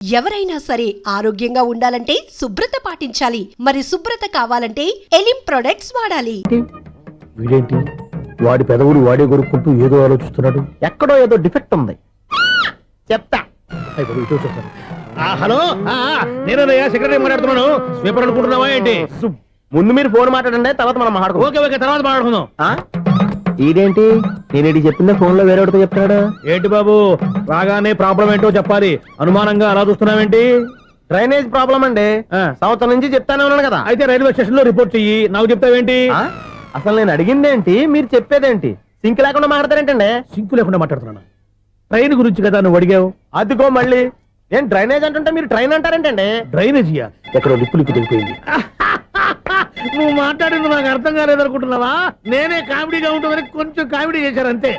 ఎవరైనా సరే ఆరోగ్యంగా ఉండాలంటే శుభ్రత పాటించాలి. మరి శుభ్రత కావాలంటే ఎలిం ప్రొడక్ట్స్ వాడాలి. వీడేంటి వాడి పెదవులు వాడే కొరుక్కుంటూ ఏదో ఆలోచిస్తున్నాడు. ఎక్కడో ఏదో డిఫెక్ట్ ఉంది. చెప్తా. హలో, నేనయ్యా సెక్రటరీ మాట్లాడుతున్నాను. స్వీపర్ అనుకుంటున్నావా ఏంటి? ముందు మీరు ఫోన్ మాట్లాడండి, తర్వాత మనం మాట్లాడుకో. ఓకే ఓకే, తర్వాత మాట్లాడుకుందాం. ఇదేంటి నేను చెప్పిందే ఫోన్ లో వేరే ఒకటి చెప్తాడు. ఏంటి బాబు, రాగానే ప్రాబ్లం ఏంటో చెప్పాలి. అనుమానంగా అలా చూస్తున్నావేంటి? డ్రైనేజ్ ప్రాబ్లం అండి. సంవత్సరం నుంచి చెప్తానే ఉన్నాను కదా. అయితే రైల్వే స్టేషన్ లో రిపోర్ట్ చెయ్యి. నాకు చెప్తావేంటి? అసలు నేను అడిగిందేంటి, మీరు చెప్పేదేంటి? సింక్ లేకుండా మాట్లాడతారేంటండి? సింకు లేకుండా మాట్లాడుతున్నాను. ట్రైన్ గురించి కదా నువ్వు అడిగావు. అదిగో మళ్ళీ నేను డ్రైనేజ్ అంటుంటే మీరు ట్రైన్ అంటారేంటండి? డ్రైనేజీయా? ఎక్కడో లిప్పులికి తెలిపోయింది. నువ్వు మాట్లాడింది నాకు అర్థం కాలేదనుకుంటున్నావా? నేనే కామెడీగా ఉంటుందని కొంచెం కామెడీ చేశారు అంతే.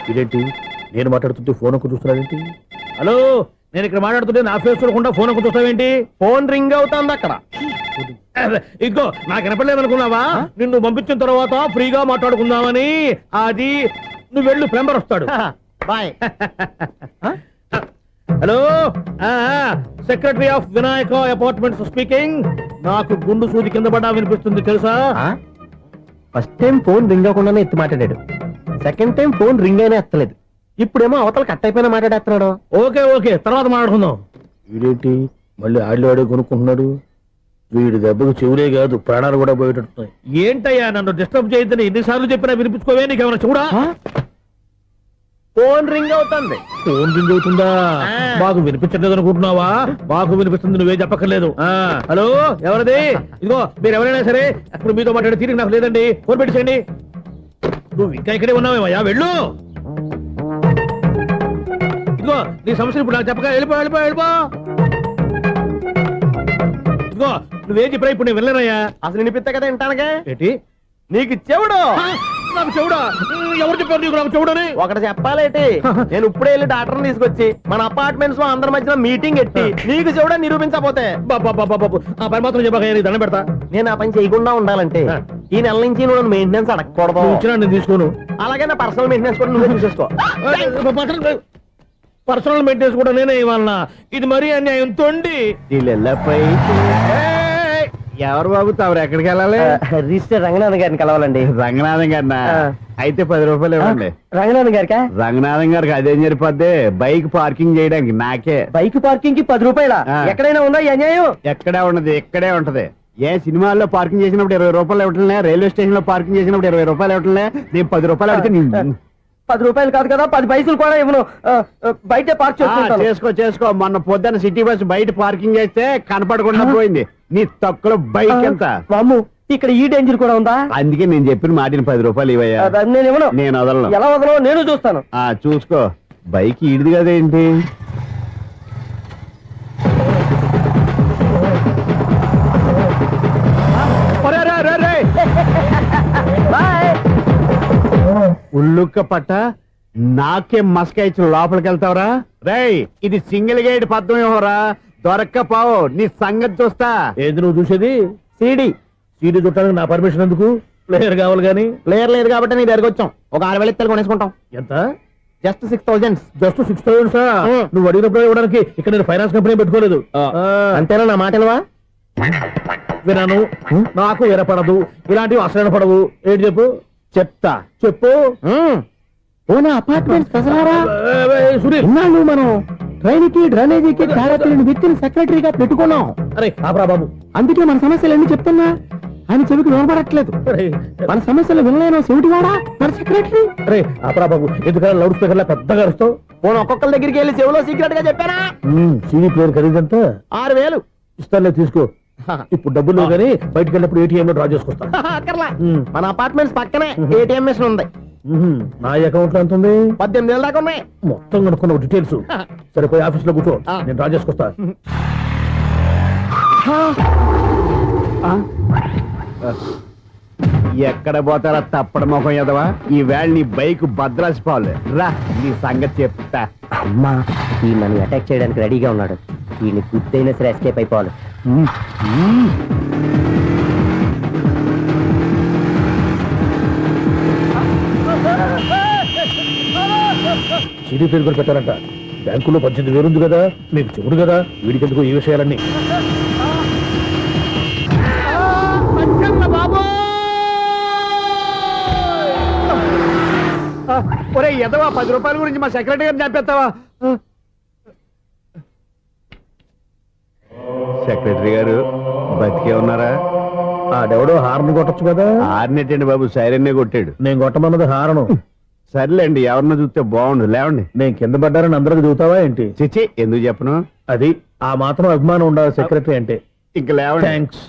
ఇదేంటి నేను మాట్లాడుతుంటే ఫోన్ ఒక్క చూస్తున్నావేంటి? హలో, నేను ఇక్కడ మాట్లాడుతుంటే నా ఫేస్ చూడకుండా ఫోన్ ఒక్క చూస్తావేంటి? ఫోన్ రింగ్ అవుతుంది అక్కడ. ఇంకో నాకు వినపడలేదు అనుకున్నావా? నిన్ను పంపించిన తర్వాత ఫ్రీగా మాట్లాడుకుందామని. అది నువ్వు వెళ్ళు, ప్లంబర్ వస్తాడు. Bye. Hello, secretary of Vinayaka apartments speaking. నాకు గుండు సూది కింద పడ్డా వినిపిస్తుంది తెలుసా? ఫస్ట్ టైం ఫోన్ రింగ్ అవ్వకుండానే ఎత్తి మాట్లాడాడు. సెకండ్ టైం ఫోన్ రింగ్ అయినా ఎత్తలేదు. ఇప్పుడేమో అవతల కట్ అయిపోయినా మాట్లాడేస్తున్నాడు. ఓకే ఓకే, తర్వాత మాట్లాడుకుందాం. వీడేంటి మళ్ళీ ఆడే కొనుక్కుంటున్నాడు? వీడి దెబ్బకు చెవులే కాదు, ప్రాణాలు కూడా పోయేటట్టున్నాయి. ఏంటయ్యా నన్ను డిస్టర్బ్ చేయొద్దని ఎన్నిసార్లు చెప్పినా వినిపించుకోవే. నీకేమైనా చూడా? ఫోన్ రింగ్ అవుతుంది. ఫోన్ రింగ్ అవుతుందా? మాకు వినిపించట్లేదు అనుకుంటున్నావా? మాకు వినిపిస్తుంది, నువ్వే చెప్పక్కర్లేదు. హలో, ఎవరిది? ఇదిగో మీరు ఎవరైనా సరే అప్పుడు మీతో మాట్లాడే తీరిక నాకు లేదండి. ఫోన్ పెట్టేసేయండి. నువ్వు ఇంకా ఇక్కడే ఉన్నావేమయ్యా, వెళ్ళు. ఇదిగో నీ సమస్యలు ఇప్పుడు నాకు చెప్పక వెళ్ళిపో వెళ్ళిపో వెళ్ళిపో. ఇదిగో నువ్వేం చెప్పరా ఇప్పుడు నేను వెళ్ళానయ్యా. అసలు వినిపిస్తా కదా వింటానగా. ఏంటి నీకు చెవుడు? నాకు చెవుడా? ఎవరు చెప్పారు నీకు నాకు చెవుడని? ఒకటి చెప్పాలేటి, నేను ఇప్పుడే వెళ్ళి డాక్టర్ని తీసుకొచ్చి మన అపార్ట్మెంట్స్ లో అందరి మధ్యన మీటింగ్ ఎట్టి నీకు చెవుడా నిరూపించకపోతే ఆ పని మాత్రం చెప్పక దండం పెడతా. నేను ఆ పని చేయకుండా ఉండాలంటే ఈ నెల నుంచి నువ్వు మెయింటెనెన్స్ అడగకూడదు. వచ్చినా నేను తీసుకోను. అలాగే నా పర్సనల్ మెయింటెనెన్స్ కూడా నువ్వే చూసేసుకో. పర్సనల్ మెయింటెనెన్స్ కూడా నేనే ఇవ్వాలన్నా? ఇది మరీ అన్యాయం. తొండి ఎవరు బాబు తమరు ఎక్కడికి వెళ్ళాలి? రిజిస్టర్ రంగనాథన్ గారిని కలవాలండి. రంగనాథం గారినా? అయితే 10 రూపాయలు ఇవ్వండి. రంగనాథన్ గారికా? రంగనాథం గారికి అదేం సరిపోద్ది, బైక్ పార్కింగ్ చేయడానికి. నాకే బైక్ పార్కింగ్ కి 10 రూపాయల? ఎక్కడైనా ఉందా ఈ అన్యాయం? ఎక్కడే ఉండదు, ఇక్కడే ఉంటది. ఏ సినిమాల్లో పార్కింగ్ చేసినప్పుడు 20 రూపాయలు ఇవ్వట్లే, రైల్వే స్టేషన్ లో పార్కింగ్ చేసినప్పుడు 20 రూపాయలు ఇవ్వట్లే. నేను 10 రూపాయలు అడిగితే 10 రూపాయలు కాదు కదా, 10 పైసలు కూడా ఇవ్వను. బయట పార్క్ చేసుకో. మొన్న పొద్దున్న సిటీ బస్ బయట పార్కింగ్ చేస్తే కనపడకుండా పోయింది. నీ తక్కువ బైక్ ఎంత? అమ్ము, ఇక్కడ ఈ డేంజర్ కూడా ఉందా? అందుకే నేను చెప్పిన మాటిని 10 రూపాయలు ఇవ్వయ్యా. నేను ఇవ్వను. నేను వదలను. ఎలా వదలను? నేను చూస్తాను. చూసుకో. బైక్ ఈడిది కదేంటి? ఉల్లుక్క పట్ట నాకే మస్క ఇచ్చిన లోపలికి వెళ్తావరా? రేయ్, ఇది సింగిల్ గేట్ పద్మం ఇవ్వరా? దొరక్కపోవు, నీ సంగతి చూస్తా. ఏది నువ్వు చూసేది? సీడీ చుట్టానికి నా పర్మిషన్ ఎందుకు? ప్లేయర్ కావాలి గానీ. ప్లేయర్ లేదు కాబట్టి నీ దగ్గరకు వచ్చాం. ఒక 6,000 ఇత్తలు కొనేసుకుంటాం. ఎంత? జస్ట్ 6,000. జస్ట్ 6,000? నువ్వు అడిగినప్పుడు ఇవ్వడానికి ఇక్కడ నేను ఫైనాన్స్ కంపెనీ పెట్టుకోలేదు. అంతేనా? నా మాట వినను, నాకు వినపడదు. ఇలాంటివి అసలు పడవు. ఏంటి చెప్పు? చెప్తా. చెప్పు. అపార్ట్మెంట్ సునీల్, మనం ట్రైన్ కి డ్రైనేజీకి తేడా తెలియని వ్యక్తిని సెక్రటరీగా పెట్టుకున్నాం. అరే ఆపరా బాబు. అందుకే మన సమస్యలు ఎన్ని చెప్తున్నా ఆయన చెవికి వినపడట్లేదు. మన సమస్యలు వినలేను చెవిటి వాడా మన సెక్రటరీ. అరే ఆపరా బాబు, ఎందుకన్నా లౌడ్ స్పీకర్ లా పెద్దగా అరుస్తావు? ఫోన్ ఒక్కొక్కరి దగ్గరికి వెళ్ళి చెవిలో సీక్రెట్ గా చెప్పానా? CD player ఖరీదంతా 6,000. ఇస్తానులే, తీసుకో. ఇప్పుడు డబ్బులు కానీ బయటకు వెళ్ళినప్పుడు ఏటీఎం లో డ్రా చేసుకొస్తా. మన అపార్ట్మెంట్స్ పక్కనే ఏటీఎం మిషన్ ఉంది. నా అకౌంట్ లో ఎంత ఉంది? 18,000 దాకా ఉన్నాయి. మొత్తం కనుక్కున్న డీటెయిల్స్. సరిపోయి ఆఫీస్ లో కూర్చో, నేను డ్రా చేసుకొస్తా. ఎక్కడ పోతారా తప్పడ మొహం ఎదవా? ఈ వేళ నీ బైక్ భద్రాసిపోవాలి. రా, నీ సంగతి చెప్తా. అమ్మా, ఈ మనం అటాక్ చేయడానికి రెడీగా ఉన్నాడు. ఈయన గుద్దైనా సరే ఎస్కేప్ అయిపోవాలి. సిడీ ప్లేయర్ కూడా పెట్టారంట. బ్యాంకులో 18,000 ఉంది కదా, మీకు చెబుడు కదా, వీడికి ఎందుకు ఈ విషయాలన్నీ. ఒరే ఎదవా 10 రూపాయల గురించి మా సెక్రటరీ గారిని చంపేస్తావా? సెక్రటరీ గారు బతికే ఉన్నారా? ఆడెవడో హార్న్ కొట్టచ్చు కదా. ఆరినట్టండి బాబు, సైరన్నే కొట్టాడు. నేను కొట్టమన్నది హారను. సర్లేండి, ఎవరన్నా చూస్తే బాగుండు. లేవండి. నేను కింద పడ్డారని అందరికి చూతావా ఏంటి? చిచ్చి, ఎందుకు చెప్పను? అది ఆ మాత్రం అభిమానం ఉండాలి సెక్రటరీ అంటే. ఇంక లేవండి. థ్యాంక్స్.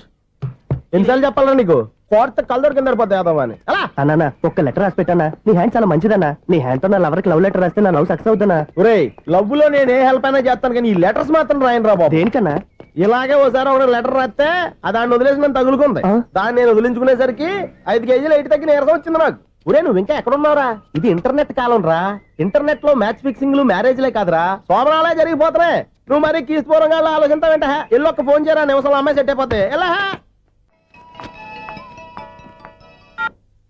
ఎన్నిసార్లు చెప్పాలన్నా నీకు? కోర్త కళ్ళోడు కింద పోతాయి యాదవ్ అని. అన్నా ఒక్క లెటర్ రాసి పెట్టానా? నీ హ్యాండ్ చాలా మంచిదన్నా. నీ హ్యాండ్ తో నా లవర్కి లవ్ లెటర్ రాస్తే నా లవ్ సక్సెస్ అవుతానా? ఒరే, లవ్ లో నేను ఏ హెల్ప్ అయినా చేస్తాను, కానీ ఈ లెటర్స్ మాత్రం రాయను రా బాబు. దేనికన్నా? ఇలాగే ఓసారి ఒక లెటర్ రాస్తే అది దాన్ని వదిలేసి నన్ను తగులుకుంది. దాన్ని నేను వదిలించుకునేసరికి 5 కేజీలు 8 తగ్గి నీరసం వచ్చింది నాకు. ఒరే, నువ్వు ఇంకా ఎక్కడున్నావురా? ఇది ఇంటర్నెట్ కాలం రా. ఇంటర్నెట్ లో మ్యాచ్ ఫిక్సింగ్లు మ్యారేజ్లే కాదురా, సోమరాలే జరిగిపోతున్నాయి. నువ్వు మరి కీస్పూరంగా ఆలోచించావంట. ఎల్లొక్క ఫోన్ చేయరా, నిమిషంలో అమ్మాయి సెట్ అయిపోతే. ఎలా?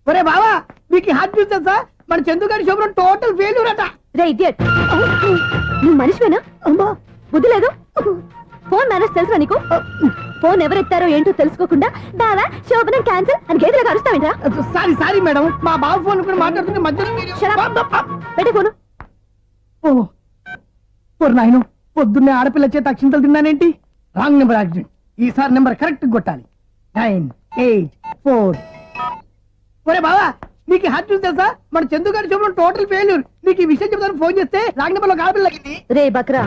ఒరే బావా, మీకు హార్ట్ న్యూస్ తెలుసా? మన చందుగారి శుభ్రం టోటల్ ఫెయిల్యూర్ అట. రే ఇడియట్, నువ్వు మనిషివేనా? అమ్మా, బుద్ధి లేదు. ఫోన్ మేనేజ్ తెలుసా నీకు? ఫోన్ ఎవరెత్తారో ఏంటో తెలుసుకోకుండా బావా శోభనం క్యాన్సిల్ అని గేదెలకు అరుస్తావేంట్రా? సారీ సారీ మేడం, మా బావ ఫోన్ కూడా మాట్లాడుతుంటే మధ్యలో మీరు- Shut up. పెట్టే ఫోను. ఓ నాయను, పొద్దున్నే ఆడపిల్ల చేత అక్షింతలు తిన్నానేంటి? Wrong number accident. ఈసారి నెంబర్ కరెక్ట్ కొట్టాలి. 9, 8, 4. ఒరే బావా, నీకు హార్ట్ న్యూస్ తెలుసా? మన చందుగారి శుభ్రం టోటల్ ఫెయిల్యూర్. నీకు ఈ విషయం చెప్తాను ఫోన్ చేస్తే రాంగ్ నెంబర్ లో ఆడపిల్ల తగ్గింది. రే బక్రా,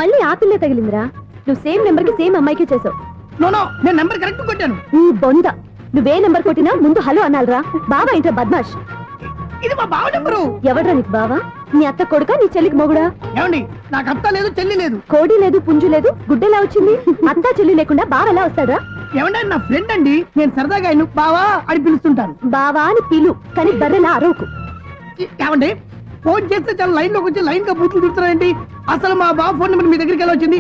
మళ్ళీ ఆ పిల్లే తగిలిందిరా. నువ్వు సేమ్ నెంబర్ కి సేమ్ అమ్మాయికే చేసావు. నో, నేను నెంబర్ కరెక్ట్ కొట్టాను. నీ బొంద, నువ్వే నెంబర్ కొట్టినా ముందు హలో అనాలిరా. బావా ఇంట్లో బద్మాష్. ఇది మా బావ నెంబరు. ఎవడ్రా నీకు బావా? నీ అత్త కొడుక, నీ చెల్లికి మొగుడా? ఏమండి, నాకు అత్త లేదు, చెల్లి లేదు. కోడి లేదు, పుంజు లేదు, గుడ్డెలా వచ్చింది? అత్త చెల్లి లేకుండా బావ ఎలా వస్తాడా? ఏమంటే నా ఫ్రెండ్ అండి, నేను సరదాగా ఆయన బావా అని పిలుస్తుంటాను. బావా అని పిలు, కానీ బర్రెలా అరవకు. ఏమండి, ఫోన్ చేస్తే చాలా లైన్ లోకి వచ్చి లైన్ గా బూతులు తిడుతున్నారండి. అసలు మా బావ ఫోన్ నెంబర్ మీ దగ్గరికి ఎలా వచ్చింది?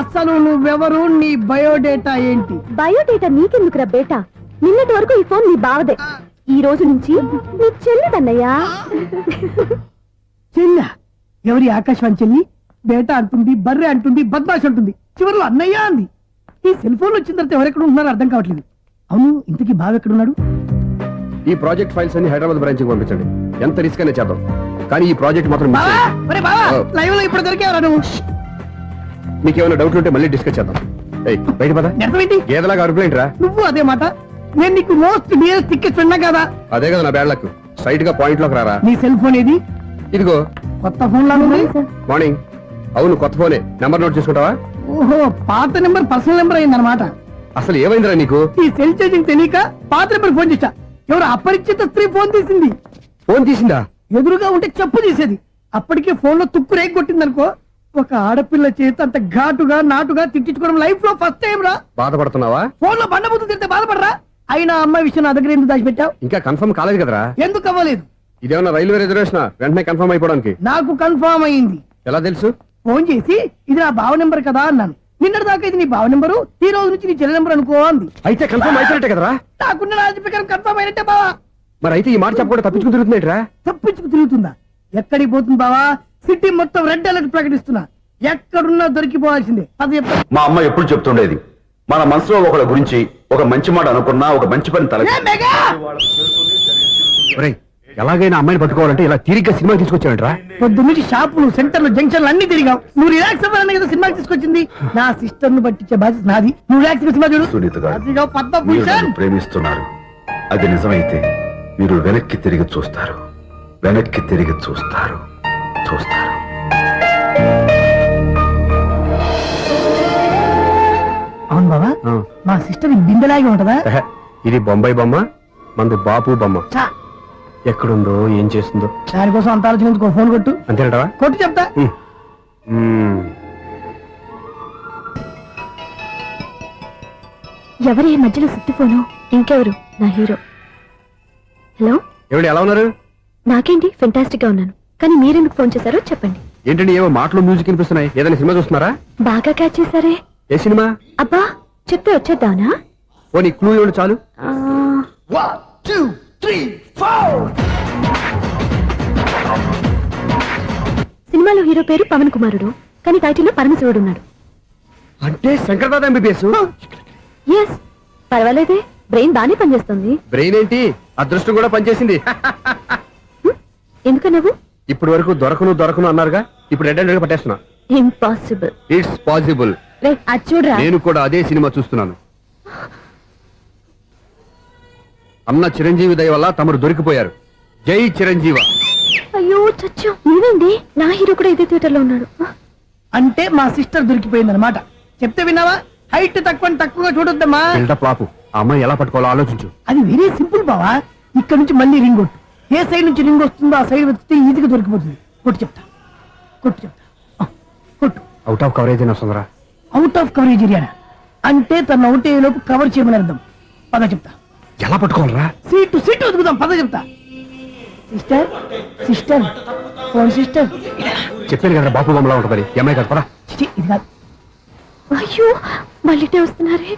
అసలు నువ్వెవరు, నీ బయోడేటా ఏంటి? బయోడేటా నీకెందుకురా బేటా? నిన్నటి వరకు ఈ ఫోన్ నీ బావదే, ఈ రోజు నుంచి నీ చెల్లిదన్నయ్యా. చెల్ల ఎవరి? ఆకాశవాణి చెల్లి. బేటా అంటుంది, బర్రె అంటుంది, బద్మాష్ అంటుంది, చివరిలో అన్నయ్య అంది. ఈ సెల్ ఫోన్ వచ్చిన తర్వాత ఎవరెక్కడ ఉంటున్నారో అర్థం కావట్లేదు. అవును, ఇంతకీ బావ ఎక్కడున్నాడు? ఈ ప్రాజెక్ట్ ఫైల్స్ అన్ని హైదరాబాద్ బ్రాంచ్ కి పంపించండి. ఎంత రిస్క్ అయినా చేద్దాం, కానీ ఈ ప్రాజెక్ట్ మాత్రం మిస్ బావా, అయ్యింది. ఒరే బావా, లైవ్ లో ఇప్పుడు దొరికేవరా నువ్వు? మీకు ఏమైనా డౌట్ ఉంటే మళ్ళీ డిస్కస్ చేద్దాం. ఏయ్, బయట పద. నిజమేంటి? ఏదలాగా అరుపులేంటి రా? నువ్వు అదే మాట. నేను నీకు మోస్ట్ డియరెస్ట్ టికెట్స్ విన్నా కదా. అదే కదా నా బ్యాడ్ లక్. స్ట్రైట్ గా పాయింట్ లోకి రారా. నీ సెల్ ఫోన్ ఏది? ఇదిగో కొత్త ఫోన్ లాగా ఉంది. మార్నింగ్. అవును, కొత్త ఫోనే. నెంబర్ నోట్ చేసుకుంటావా? ఓహో, పాత నెంబర్ పర్సనల్ నెంబర్ అయిందన్నమాట. అసలు ఏమైందిరా నీకు? ఈ సెల్ చేసింగ్ తెలియక పాత నెంబర్ ఫోన్ చేశా. ఎవరు అపరిచిత స్త్రీ ఫోన్ తీసింది. ఫోన్ తీసిందా? ఎదురుగా ఉంటే చెప్పు తీసేది. అప్పటికే ఫోన్ లో తుక్కు రేగి కొట్టిందనుకో. ఒక ఆడపిల్ల చేత అంత ఘాటుగా నాటుగా తిట్టించుకోవడం లైఫ్ లో ఫస్ట్ టైం రా. బాధపడుతున్నావా? ఫోన్ లో బండబుద్ధి తింటే బాధపడరా? అయినా అమ్మాయి విషయం నా దగ్గర ఎందుకు దాచిపెట్టావు? ఇంకా కన్ఫర్మ్ కాలేదు కదరా? ఎందుకు అవ్వలేదు? ఇదేమన్నా రైల్వే రిజర్వేషన్? వెంటనే కన్ఫర్మ్ అయిపోవడానికి. నాకు కన్ఫర్మ్ అయింది. ఎలా తెలుసు? ఫోన్ చేసి ఇది నా బావ నెంబర్ కదా అన్నాను. నిన్నటి దాకా ఇది నీ బావ నెంబరు, ఈ రోజు నుంచి నీ చెల్లి నెంబర్ అనుకో అంది. అయితే కన్ఫర్మ్ అయిపోయినట్టే కదరా? నాకున్న రాజు ప్రకారం కన్ఫర్మ్ అయినట్టే బావా. మరి అయితే ఈ మాట చెప్పకుండా తప్పించుకుని తిరుగుతున్నట్రా? తప్పించుకు తిరుగుతుందా? ఎక్కడికి పోతుంది బావా? సిటీ మొత్తం రెడ్ అలర్ట్ ప్రకటిస్తున్నా. ఎక్కడున్నా దొరికిపోవాల్సిందే. అది చెప్ప- మా అమ్మ ఎప్పుడు చెప్తుండేది, మన మనసులో ఒకళ్ళ గురించి ఒక మంచి మాట అనుకున్నా, ఒక మంచి పని తల ఏ మెగా! ఒరేయ్, ఎలాగైనా అమ్మాయిని పట్టుకోవాలంటే ఇలా తీరిగ్గా సినిమా తీసుకొచ్చాడంట్రా? పొద్దు నుంచి షాపులు, సెంటర్లు, జంక్షన్లు అన్ని తిరిగావు. నువ్వు రిలాక్స్ అవ్వాలని కదా సినిమాకి తీసుకొచ్చింది. నా సిస్టర్ ను పట్టించే బాధ్యత నాది. నువ్వు రిలాక్స్ సినిమా చూడు. సునీత గారు, అదిగో మీరు పద్మభూషణ్. నన్ను ప్రేమిస్తున్నారు. అది నిజమైతే మీరు వెనక్కి తిరిగి చూస్తారు, వెనక్కి తిరిగి చూస్తారు, చూస్తారు. అవును బాబా, ఆ. మా సిస్టర్ బిందెలాగే ఉంటదా? ఎహె, ఇది బొంబాయి బొమ్మ, మంది బాపు బొమ్మ. చా, ఎక్కడుందో ఏం చేస్తుందో. దానికోసం అంత ఆలోచించుకో. ఫోన్ కొట్టు. అంతేనటవా? కొట్టు చెప్తా. ఎవరి ఈ మధ్యలో సుత్తి ఫోను? ఇంకెవరు? నా హీరో. హలో, ఏమిటి ఎలా ఉన్నారు? నాకేంటి ఫెంటాస్టిక్ గా ఉన్నాను, కానీ మీరెందుకు ఫోన్ చేశారో చెప్పండి. ఏంటండి ఏవో మాటలు మ్యూజిక్ వినిపిస్తున్నాయి? ఏదైనా సినిమా చూస్తున్నారా? బాగా క్యాచ్ చేశారే. ఏ సినిమా? అబ్బా, చెప్తే వచ్చేద్దానా? ఓ నీ క్లూ ఇవ్వండి చాలు. సినిమాలో హీరో పేరు పవన్ కుమారుడు, కానీ టైటిల్లో పరమశివుడు ఉన్నాడు. అంటే శంకర్దాద ఎంబీబీఎస్. ఎస్, పర్వాలేదే, బ్రెయిన్ బానే పనిచేస్తుంది. బ్రెయిన్ ఏంటి, అదృష్టం కూడా పనిచేసింది. ఎందుకు నువ్వు? ఇప్పటి వరకు దొరకను అన్నారుగా, ఇప్పుడు రెడ్ పట్టేస్తున్నా. ఇంపాసిబుల్. It's possible. అది చూడరా. నేను కూడా అదే సినిమా చూస్తున్నాను. అన్న చిరంజీవి దయ వల్ల తమరు దొరికిపోయారు. జై చిరంజీవ. అయ్యో చచ్చో, నేనండి, నా హీరో కూడా ఇదే థియేటర్ లో ఉన్నాడు. అంటే మా సిస్టర్ దొరికిపోయింది అనమాట. చెప్తే విన్నావా? హైట్ తక్కువగా చూడొద్దమ్మా. బిల్డప్ లాపు. ఆ అమ్మాయి ఎలా పట్టుకోవాలో ఆలోచించు. అది వెరీ సింపుల్ బావా. ఇక్కడ నుంచి మళ్ళీ రింగ్ కొట్టు. ఏ సైడ్ నుంచి రింగ్ వస్తుందో ఆ సైడ్ వస్తే ఈజీగా దొరికిపోతుంది. కొట్టు చెప్తా. ఆ, కొట్టు. అవుట్ ఆఫ్ కవరేజ్ అయినా వస్తుందిరా. అవుట్ ఆఫ్ కవరేజ్ ఏరియా అంటే తన అవుట్ అయ్యే లోపు కవర్ చేయమని అర్థం. పద చెప్తా. ఎలా పట్టుకోవాలరా? సీటు వెతుకుదాం, పద చెప్తా. Sister phone sister. చెప్పాను కదా బాపు బొమ్మలా ఉంటదని. అమ్మాయి కదా పరా. చిచి, ఇది కాదు. అయ్యో మళ్ళీ వస్తున్నారే,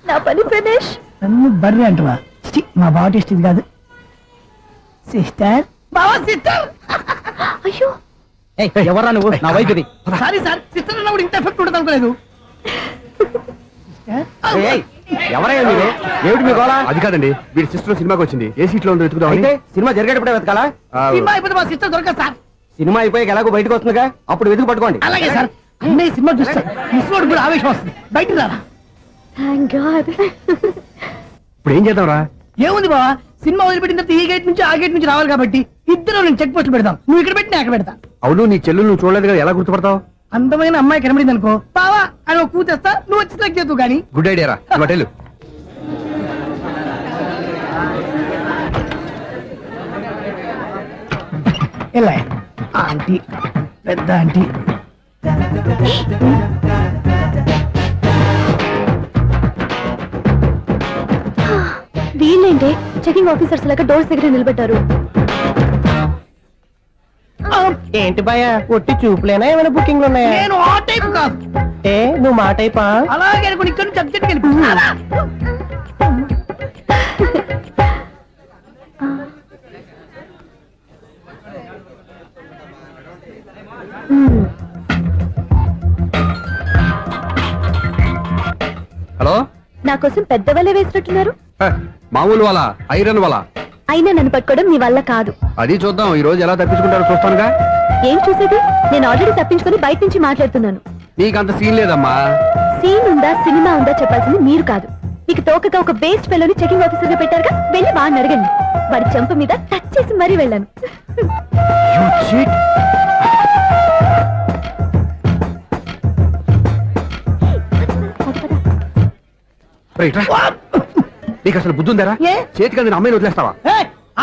నా పని ఫినిష్. నన్ను బర్రె అంటవా? చిచి, మా బావ టేస్ట్ ఇది కాదు. సిస్టర్, బావా సిస్టర్. అయ్యో ఎవరా నువ్వు? నా వైపు ఇది. సారీ సార్, సిస్టర్ అన్నప్పుడు ఇంత ఎఫెక్ట్ ఉంటుంది అనుకోలేదు. ఎవరయ్యా మీరు? ఏమిటి మీ గోళ? అది కాదండి, వీడి సిస్టర్ సినిమాకి వచ్చింది. ఏ సీట్ లో ఉందో వెతుకుదాం. అయితే సినిమా జరిగేటప్పుడే వెతకాలా? సినిమా అయిపోతే మా సిస్టర్ దొరకదు సార్. సినిమా అయిపోయాక ఎలాగో బయటకు వస్తుందిగా, అప్పుడు వెతుకు పట్టుకోండి. అలాగే సార్. అన్నయ్య సినిమా చూస్తారు, మిస్వాడు కూడా ఆవేశం వస్తుంది. బయట రారా. Thank God. ఇప్పుడు ఏం చేద్దాంరా? ఏముంది బావా, సినిమా వదిలిపెట్టిన తర్వాత ఈ గేట్ నుంచి ఆ గేట్ నుంచి రావాలి కాబట్టి ఇద్దరు నేను చెక్ పోస్ట్ పెడతాం. నువ్వు ఇక్కడ పెట్టి నేను అక్కడ పెడతా. అవును, నీ చెల్లు నువ్వు చూడలేదు కదా, ఎలా గుర్తుపడతావు? అందమైన అమ్మాయి కనబడింది అనుకో, బావా అని ఒక కూతేస్తా, నువ్వు వచ్చి సెలెక్ట్ చేద్దు కానీ. గుడ్ ఐడియా రా. హోటల్ ఎలా ఆంటీ, పెద్ద ఆంటీ. వీళ్ళేంటే చెకింగ్ ఆఫీసర్స్ లాగా డోర్స్ దగ్గర నిలబెట్టారు. ఏంటి భయ, ఒట్టి చూపులేనా ఏమైనా బుకింగ్లు ఉన్నాయా? నేను ఆ టైప్ కాదు. ఏ నువ్వు మా టైపా? అలాగే అనుకుని ఇక్కడ నుంచి అర్జెంట్కి వెళ్ళిపో. హలో. నా కోసం పెద్ద వలే వేసినట్టున్నారు. మామూలు వాళ్ళ ఐరన్ వాళ్ళ. అయినా నన్ను పట్టుకోవడం మీ వల్ల కాదు. అది చూద్దాం, ఈ రోజు ఎలా తప్పించుకుంటారో చూస్తానుగా. ఏం చూసేది? నేను ఆల్రెడీ తప్పించుకొని బయట నుంచి మాట్లాడుతున్నాను. నీకంత సీన్ లేదమ్మా. సీన్ ఉందా సినిమా ఉందా చెప్పాల్సింది మీరు కాదు. మీకు తోకగా ఒక బేస్ట్ ఫెలోని చెకింగ్ ఆఫీసర్ గా పెట్టారుగా, వెళ్ళి వాడిని అడగండి. వాడి చెంప మీద టచ్ చేసి మరీ వెళ్ళాను. నీకు అసలు బుద్ధి ఉందారా? ఏ? చేతికి అందిన అమ్మాయిని వదిలేస్తావా?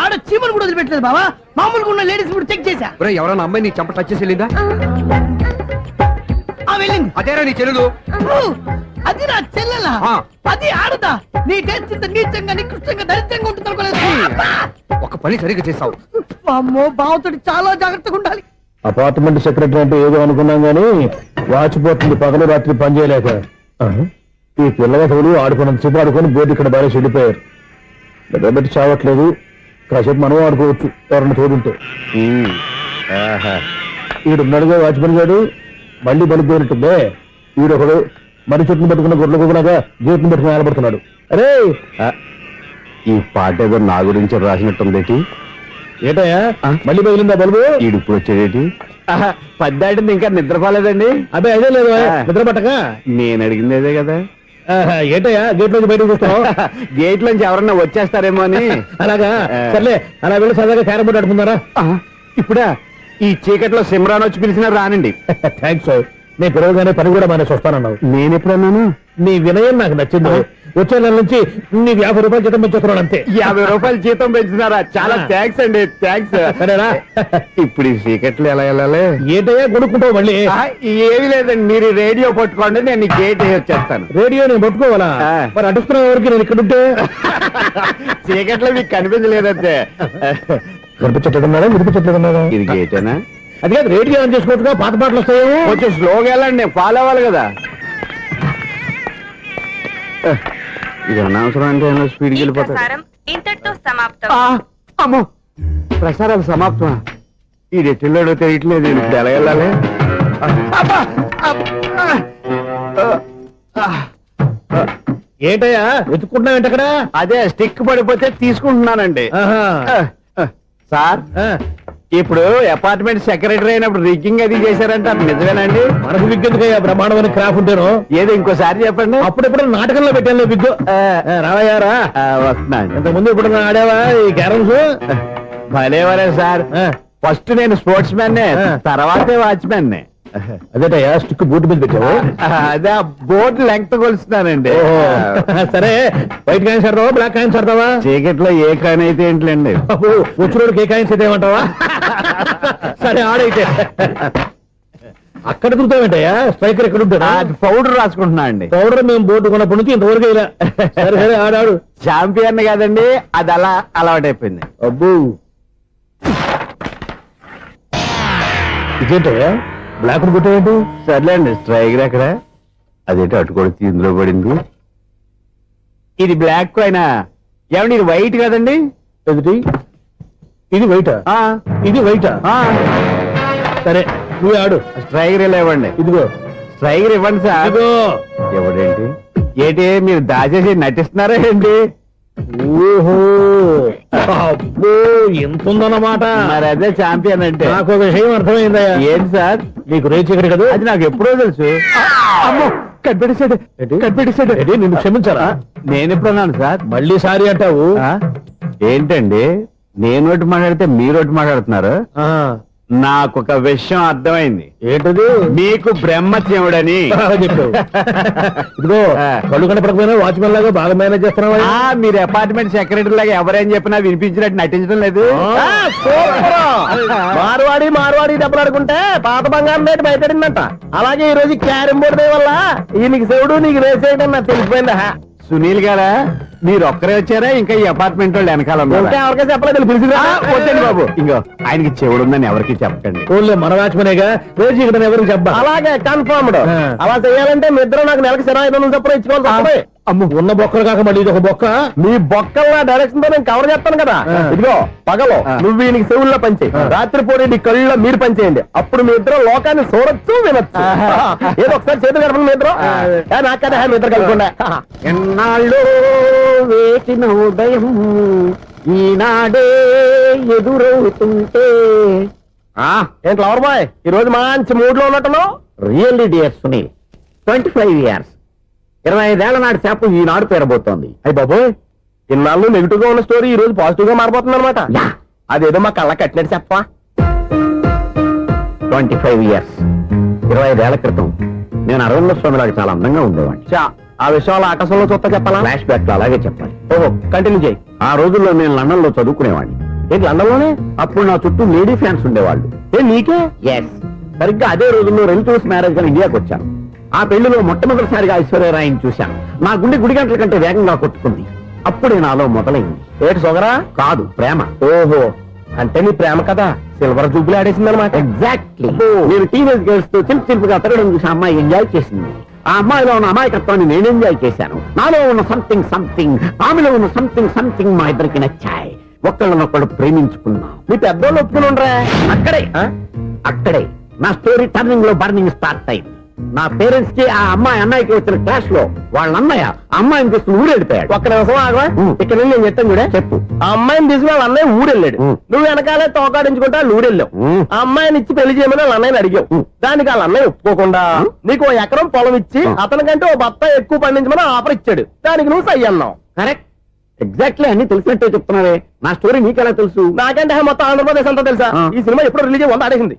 ఆడ చీమలు కూడా వదిలిపెట్టలేదు బావా. మామూలుగా ఉన్న లేడీస్ కూడా చెక్ చేశా. ఒరే, ఎవరైనా అమ్మాయి నీ చంప టచ్ చేసి వెళ్ళిందా? వెళ్ళింది. అదేరా నీ చెల్లెలు. అది నా చెల్లెలా? ఆ. అది ఆడదా? నీ టేస్ట్ ఇంత నీచంగా నికృష్టంగా దరిద్రంగా ఉంటుంది అనుకోలేదు. ఒక పని సరిగ్గా చేస్తావు. అమ్మో, బావతోటి చాలా జాగ్రత్తగా ఉండాలి. అపార్ట్మెంట్ సెక్రటరీ అంటే ఏదో అనుకున్నాం గానీ వాచిపోతుంది పగలు రాత్రి పని చేయలేక. ఈ పిల్లగతులు ఆడుకున్నంత సేపు ఆడుకొని బోర్డు ఇక్కడ బాగా చెడిపోయారు. నిద్రబెట్టి చావట్లేదు. కాసేపు మనం ఆడుకోవచ్చు ఎవరన్నా తోడుంటే. ఈడున్నాడుగా వాచ్మెన్ గారు, మళ్ళీ బలిపోయినట్టుందే. ఈడొకడు మరి చెట్టును పట్టుకున్న గొడ్ల కుక్కలాగా గేట్ను పట్టుకుని నిలబడుతున్నాడు. అరే, ఈ పాట ఏదో నా గురించి రాసినట్టుంది. ఏటయ్యా మళ్ళీ బదిలిందా బల్బు? ఈడుప్పుడు వచ్చేదేటి? పద్దాటింది ఇంకా నిద్రపోలేదండి. అదే అదే లేదు నిద్ర పట్టక. నేను అడిగింది అదే కదా. ఏటయ్యా గేట్ నుంచి బయటకు చూస్తావు? గేట్ లోంచి ఎవరన్నా వచ్చేస్తారేమో అని. అలాగా, సర్లే అలా వెళ్ళి సరదాగా క్యారం బోర్డు ఆడుకుందారా? ఇప్పుడా? ఈ చీకట్లో సిమ్రాన్ వచ్చి పిలిచినా రానండి. థ్యాంక్స్. నేను పిలవగానే పని కూడా మానేసి వస్తానన్నావు. నేను ఎప్పుడన్నాను? నీ వినయం నాకు నచ్చింది. వచ్చే నెల నుంచి నీకు 50 రూపాయలు జీతం పెంచుతున్నాడు అంతే. 50 రూపాయలు జీతం పెంచుతున్నారా? చాలా థ్యాంక్స్ అండి, థ్యాంక్స్. సరేనా? ఇప్పుడు ఈ చీకట్లు ఎలా వెళ్ళాలి? ఏంటయ్యా కొనుక్కుంటావు మళ్ళీ? ఏమీ లేదండి, మీరు రేడియో పట్టుకోండి, నేను గేట్ వచ్చేస్తాను. రేడియో నేను పట్టుకోవాలా? మరి అడుస్తున్న వరకు నేను ఇక్కడ ఉంటే చీకట్లో మీకు కనిపించలేదంటే. కనిపించట్లేదన్నారా వినిపించట్లేదన్నారా? ఇది గేటేనా? అది కాదు, రేడియో ఆన్ చేసుకోవచ్చుగా, పాత పాటలు వస్తాయో. కొంచెం స్లోగా వెళ్ళండి, నేను ఫాలో అవ్వాలి కదా. ఇది అనవసరం అంటే స్పీడ్కి వెళ్ళిపోతారు. ఇంతటితో సమాప్తం. అమ్మో, ప్రసారాలు సమాప్తమా? ఈ రెట్టిల్లోడో తెలియట్లేదు ఇప్పుడు ఎలా వెళ్ళాలి అబ్బా! అబ్బా! ఏంటయ్యా వెతుక్కుంటున్నావు ఏంటి అక్కడ? అదే స్టిక్ పడిపోతే తీసుకుంటున్నానండి ఆహా. సార్ ఇప్పుడు అపార్ట్మెంట్ సెక్రటరీ అయినప్పుడు రిగ్గింగ్ అది చేశారంటే అది నిజమేనండి? మనకు విగ్గెందుకయ్యా బ్రహ్మాండమైన క్రాఫ్ ఉంటాను. ఏదో ఇంకోసారి చెప్పండి. అప్పుడెప్పుడు నాటకంలో పెట్టాను బిగ్గు. రావయ్యారా వస్తున్నాను. ఇంతకుముందు ఇప్పుడు ఆడావా ఈ క్యారమ్స్? భలేవరే సార్, ఫస్ట్ నేను స్పోర్ట్స్ మ్యాన్ తర్వాతే వాచ్మెన్. అదేటయ్యా స్టిక్ బూట్ మీద పెట్టావు. అదే ఆ బోర్డు లెంగ్త్ కొలుస్తున్నానండి. సరే వైట్ కాయిన్స్ ఆడతావా బ్లాక్ కాయిన్స్ ఆడతావా? చీకట్ లో ఏ కాని అయితే ఏంటండి. వచ్చినోడికి ఏ కాయిన్స్ అయితే ఏమంటావా? సరే ఆడైతే. అక్కడ తిరుగుతావేంటయ్యా? స్ట్రైకర్ ఎక్కడ ఉంటాడా? పౌడర్ రాసుకుంటున్నా అండి. పౌడర్ మేము బోర్డు కొన్నప్పటి నుంచి ఇంతవరకు ఇలా. సరే సరే ఆడాడు. చాంపియన్ కాదండి, అది అలా అలవాటైపోయింది. అబ్బు ఇదేంటయ్యా బ్లాక్ కొట్టావేంటి? సర్లేండి, స్ట్రైకర్ ఎక్కడ? అదేంటి అటుకొడితే ఇందులో పడింది. ఇది బ్లాక్ అయినా ఏమండి ఇది వైట్ కదండి? ఎదుటి ఇది వైటా? ఆ, ఇది వైటా? ఆ. సరే నువ్వు ఆడు. స్ట్రైకర్ ఇలా ఇవ్వండి. ఇదిగో స్ట్రైకర్ ఇవ్వండి సార్. ఇదిగో. ఎవడేంటి ఏంటి మీరు దాచేసి నటిస్తున్నారా ఏంటి? ఓహో అబ్బో ఎంత ఉందన్నమాట. మరి అదే చాంపియన్ అంటే. నాకు ఒక విషయం అర్థమైందయ్యా. ఏంటి సార్? నీకు రేచి ఇక్కడ కదా? అది నాకు ఎప్పుడో తెలుసు. అమ్మో కనిపెట్టేశాడు, కనిపెట్టేశాడు. ఏంటి, నిన్ను క్షమించారా? నేను ఎప్పుడన్నాను సార్? మళ్ళీ సారీ అంటావు? ఆ? ఏంటండి నేను ఒకటి మాట్లాడితే మీరు ఒకటి మాట్లాడుతున్నారు. ఆ, నాకు ఒక విషయం అర్థమైంది. ఏంటది? మీకు బ్రహ్మత్యముడని. చెప్పావు. ఇదిగో కళ్ళు కనపడకపోయినా వాచ్మెన్ లాగా బాగా మేనేజ్ చేస్తున్నావా? మీరు అపార్ట్మెంట్ సెక్రటరీ లాగా ఎవరేం చెప్పినా వినిపించినట్టు నటించడం లేదు. మార్వాడి దెబ్బలాడుకుంటే పాత బంగారం రేటు బయటడిందంట. అలాగే ఈ రోజు క్యారం బోర్డు దే వల్ల ఈయనకి శివుడు నీకు రేసేయడం నాకు తెలిసిపోయిందా? సునీల్ గారా మీరు ఒక్కరే వచ్చారా ఇంకా ఈ అపార్ట్మెంట్ వాళ్ళు వెనకాల ఉన్నారా? ఇంకా ఎవరికైనా చెప్పలేదు పిలిచిరా? వద్దండి బాబు, ఇంకో ఆయనకి చెవుడుందని ఎవరికి చెప్పకండి. ఓన్లీ మన వాచ్మెనేగా రేచి ఇక్కడ ఎవరికి చెప్పా. అలాగే కన్ఫర్మ్డ్. అలా చేయాలంటే మీ ఇద్దరు నాకు నెలకు 500 చొప్పున ఇచ్చుకోవాలి తప్పదు. అమ్మ ఉన్న బొక్కలు కాక మళ్ళీ ఇది ఒక బొక్క. మీ బొక్కల డైరెక్షన్ తో నేను కవర్ చేస్తాను కదా. ఇదిగో పగలో నువ్వు ఈయనకి చెవుల్లో పంచే, రాత్రిపూట నీ కళ్ళలో మీరు పనిచేయండి. అప్పుడు మీ ఇద్దరు లోకాన్ని చూడొచ్చు వినొచ్చు. ఏదో ఒకసారి చేతులు కలపండి మీ ఇద్దరు. నాకు కదా మీ ఇద్దరు కలపకుండా. ఎన్నాళ్ళు వేసిన ఉదయం ఈనాడే ఎదురవుతుంటే. ఏంటి లవర్ బాయ్ ఈ రోజు మంచి మూడ్ లో ఉన్నట్టున్నావు? రియల్లీ డియర్ సునీల్, 25 years 25 ఏళ్ల నాటి చేప ఈనాడు పేరబోతోంది. అయ్యి బాబోయ్, ఇన్నాళ్ళు నెగిటివ్ గా ఉన్న స్టోరీ ఈ రోజు పాజిటివ్ గా మారిపోతుంది అనమాట. అదేదో మా కళ్ళ కట్టినట్టు చెప్పా. 25 years 25 ఏళ్ల క్రితం నేను అరవింద స్వామి లాగా చాలా అందంగా ఉండేవాడిని. చా, ఆ విషయాలు ఆకాశంలో చూస్తా చెప్పాలా? ఫ్లాష్ బ్యాక్ లో అలాగే చెప్పాలి. ఓహో, కంటిన్యూ చేయి. ఆ రోజుల్లో నేను లండన్ లో చదువుకునేవాడిని. ఏంటి లండన్ లోనే? అప్పుడు నా చుట్టూ లేడీ ఫ్యాన్స్ ఉండేవాళ్ళు. నీకే? ఎస్, సరిగ్గా అదే రోజుల్లో రిలేటివ్స్ మ్యారేజ్ గా ఇండియాకి వచ్చాను. ఆ పెళ్లిలో మొట్టమొదటిసారిగా ఐశ్వర్యరాయని చూశాను. నా గుండె గుడి గంటల కంటే వేగంగా కొట్టుకుంది. అప్పుడే నాలో మొదలైంది. ఏటి సొగరా? కాదు, ప్రేమ. ఓహో, అంటే నీ ప్రేమ కదా సిల్వర్ జూబ్లీ ఆడేసింది అనమాట. ఎగ్జాక్ట్లీ. నేను టీనేజ్ గర్ల్స్ తో చిలిపి చిలిపిగా తిరగడం చూసి అమ్మాయి ఎంజాయ్ చేసింది. ఆ అమ్మాయిలో ఉన్న అమాయకత్వాన్ని నేను ఎంజాయ్ చేశాను. నాలో ఉన్న సంథింగ్ ఆమెలో ఉన్న సంథింగ్ మా ఇద్దరికి నచ్చాయి. ఒక్కళ్ళనొక్కడు ప్రేమించుకున్నాం. నీ పెద్దోళ్ళు ఒప్పుకుని ఉండరా? అక్కడే నా స్టోరీ టర్నింగ్ లో బర్నింగ్ స్టార్ట్ అయింది. నా పేరెంట్స్ కి ఆ అమ్మాయి అన్నయ్యకి వచ్చిన క్లాష్ లో వాళ్ళ అన్నయ్య అమ్మాయిని తీసుకుని ఊరెళ్ళిపోయాడు. ఒక్క నిమిషం ఆగవా? ఇక్కడ నేను చెప్తాను కూడా చెప్పు. ఆ అమ్మాయిని తీసుకుని వాళ్ళ అన్నయ్య ఊరెళ్ళాడు. నువ్వు వెనకాలే తోకాడించుకుంటా ఊరెళ్ళావు. ఆ అమ్మాయిని ఇచ్చి పెళ్లి చేయమని వాళ్ళ అన్నయ్యని అడిగావు. దానికి వాళ్ళ అన్నయ్య ఒప్పుకోకుండా నీకు 1 ఎకరం పొలం ఇచ్చి అతనికంటే 1 బత్త ఎక్కువ పండించమని ఆఫర్ ఇచ్చాడు. దానికి నువ్వు సై అన్నావు. కరెక్ట్, ఎగ్జాక్ట్లీ అన్ని తెలిసినట్టే చెప్తున్నావే. నా స్టోరీ నీకెలా తెలుసు? నాకంటే మొత్తం ఆంధ్రప్రదేశ్ అంతా తెలుసా? ఈ సినిమా ఎప్పుడు రిలీజ్ 100 ఆడేసింది.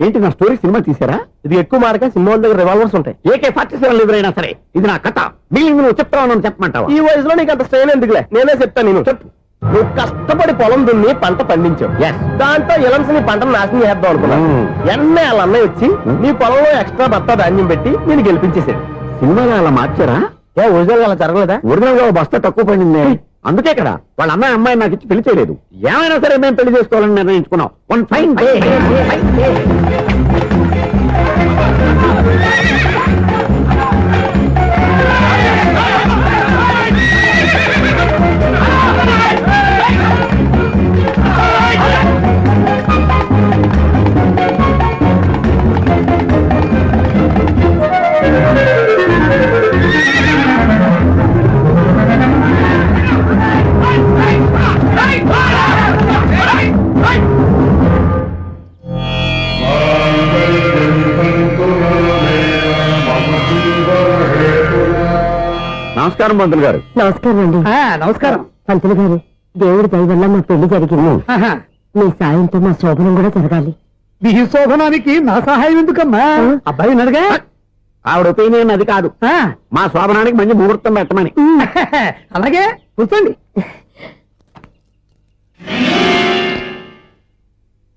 ఏంటి నా స్టోరీ సినిమా తీసారా? ఇది ఎక్కువ మార్గా సినిమా వాళ్ళ దగ్గర రివాల్వర్స్ ఉంటాయి. AK-47 ఎదురైనా సరే ఇది నా కథ. బిల్లింగ్ నువ్వు చెప్తావు చెప్పమంటావా? ఈ వయసులో నీకు అంత స్ట్రెయిన్ ఎందుకులే, నేనే చెప్తాను. నేను చెప్పు. నువ్వు కష్టపడి పొలం దున్ని పంట పండించావు. దాంతో ఇలన్స్ నీ పంటను నాశనం చేద్దాం అనుకున్నావు. ఎన్నే వాళ్ళ అన్నయ్య వచ్చి నీ పొలంలో ఎక్స్ట్రా బత్తా ధాన్యం పెట్టి నేను గెలిపించేసాడు. సినిమాలో అలా మార్చారా? ఒరిజినల్ అలా జరగలేదా? ఒరిజినల్ గా బస్తా తక్కువ పడింది. అందుకే కదా వాళ్ళ అమ్మాయి నాకు ఇచ్చి పెళ్లి చేయలేదు. ఏమైనా సరే మేము పెళ్లి చేసుకోవాలని నిర్ణయించుకున్నాం. One fine day. నమస్కారం పంతులు గారు. నమస్కారం అండి. నమస్కారం. పంతులు గారు, దేవుడి దయ వల్ల మా పెళ్లి జరిగింది. ఆహా. మీ సాయంతో మా శోభనం కూడా జరగాలి. మీ శోభనానికి నా సహాయం ఎందుకమ్మా? అబ్బాయి ఉన్నాడుగా. ఆవిడ ఒపీనియన్ అది కాదు, ఆ, మా శోభనానికి మంచి ముహూర్తం పెట్టమని. అలాగే కూర్చోండి.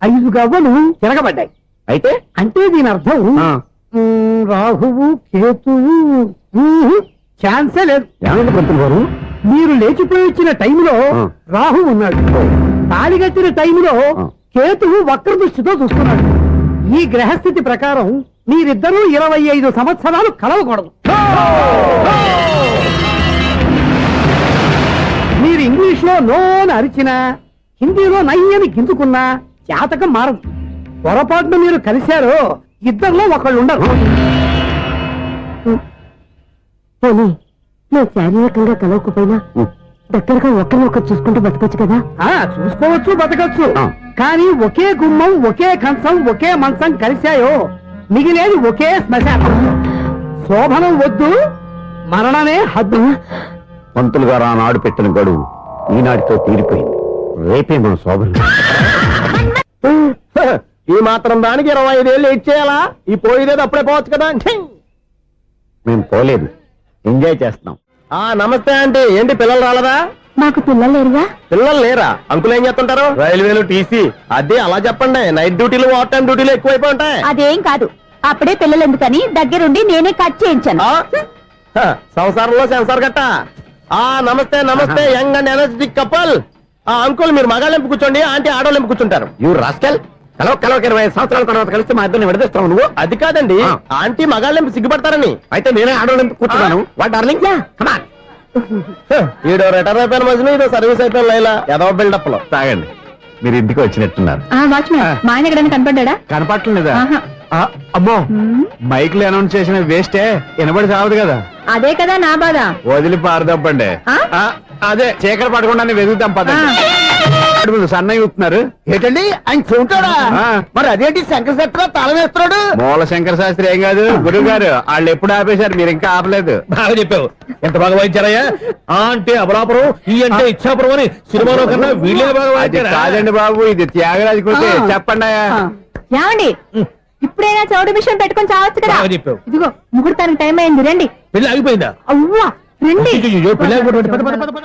5 గవ్వలు తిరగబడ్డాయి. అయితే అంటే దీని అర్థం ఆ, రాహువు కేతువు ఛాన్సే లేదు. ఏమైంది పంతులు గారు? మీరు లేచిపోయి వచ్చిన టైంలో ఆ. రాహు ఉన్నాడు, తాళి కట్టిన టైంలో ఆ. కేతువు వక్ర దృష్టితో చూస్తున్నాడు. ఈ గ్రహస్థితి ప్రకారం మీరిద్దరూ 25 సంవత్సరాలు కలవకూడదు. మీరు ఇంగ్లీష్ లో నోన్ అరిచినా, హిందీలో నయ్యని గింజుకున్నా జాతకం మారదు. పొరపాటున మీరు కలిశారో ఇద్దరిలో ఒకళ్ళు ఉండరు. పోనీ మేము శారీరకంగా కలవకపోయినా దగ్గరగా ఒకరినొకరు చూసుకుంటూ బతకొచ్చు కదా. చూసుకోవచ్చు, బతకచ్చు. ఆ. కానీ ఒకే గుమ్మం, ఒకే కంచం, ఒకే మంచం కలిశాయో మిగిలేది ఒకే శ్మశానం. శోభనం వద్దు, మరణమే హద్దు. పంతులు గారు ఆనాడు పెట్టిన గడువు ఈనాటితో తీరిపోయింది. రేపే మన శోభనం. ఈ మాత్రం దానికి 25 ఏళ్ళు ఇచ్చేయాలా? ఈ పోయేదేదో అప్పుడే పోవచ్చు కదా. ఛీ! మేము పోలేదు, ఎంజాయ్ చేస్తున్నాం. నమస్తే ఆంటీ. ఏంటి పిల్లలు రాలదా? మాకు పిల్లలు లేరుగా. పిల్లలు లేరా? అంకులు ఏం చేస్తుంటారు? రైల్వేలు, టీసీ. అదే అలా చెప్పండి. నైట్ డ్యూటీలు, ఓవర్ టైం డ్యూటీలు ఎక్కువైపోయి ఉంటాయి. అదేం కాదు, అప్పుడే పిల్లలు ఎందుకని దగ్గరుండి నేనే కట్ చేయించాను. సంసారంలో సెన్సార్ గట్ట. నమస్తే నమస్తే, young and energetic couple. Uncle మీరు మగాళ్ళెంపు కూర్చోండి, ఆంటీ ఆడోళ్ళెంపు కూర్చుంటారు. యూ రాస్కల్, కలవ 25 సంవత్సరాల తర్వాత కలిస్తే మా ఇద్దరిని విడదీస్తావు నువ్వు. అది కాదండి, ఆ. ఆంటీ మగాళ్ళెంపు సిగ్గుపడతారని. అయితే నేనే ఆడవాళ్ళని కూర్చున్నాను. వాట్ డార్లింగ్, కమాన్ ఈడో రిటైర్ అయిపోయిన మధ్యన ఇదో సర్వీస్ అయిపోయిన లైలా ఎదవ బిల్డప్ లో. తాగండి. మీరు ఇంటికి వచ్చినట్టున్నారు. వాచ్మెన్ మా ఆయన ఎక్కడైనా కనపడ్డా? కనపట్లేదా? ఆహా. అమ్మో, మైక్ లో అనౌన్స్ చేసిన వేస్టే వినబడి సావదు కదా. అదే కదా నా బాధ. వదిలి పారదప్పండి. ఆ? అదే చీకటి పడకుండా వెతుకుతాం పదండి. సన్నయ్య చూస్తున్నారు ఏంటండి ఆయన చూంటాడా? మరి అదేంటి శంకర శెట్టిలో తాళం వేస్తున్నాడు? మూల శంకర శాస్త్రి ఏం కాదు, గురువు గారు వాళ్ళు ఎప్పుడు ఆపేశారు, మీరు ఇంకా ఆపలేదు. బాగా చెప్పావు. ఎంత బాగా వాయించారయ్యా. ఆ అంటే అబలాపురం, ఈ అంటే ఇచ్చాపురం అని సినిమాలో కన్నా వీళ్ళే బాగా అది వాయించారా? కాదండి బాబు, ఇది త్యాగరాజు కృతి. చెప్పండి అయ్యా. ఏమండి, ఇప్పుడైనా చౌడు మిషన్ పెట్టుకొని చావచ్చు కదా. బాగా చెప్పావు. ఇదిగో ముహూర్తానికి టైం అయింది, రండి. పెళ్లి ఆగిపోయిందా? అవ్వా రండి. అయ్యయ్యో, పెళ్లి ఆగిపోయింది. పద, పద, పద, పద.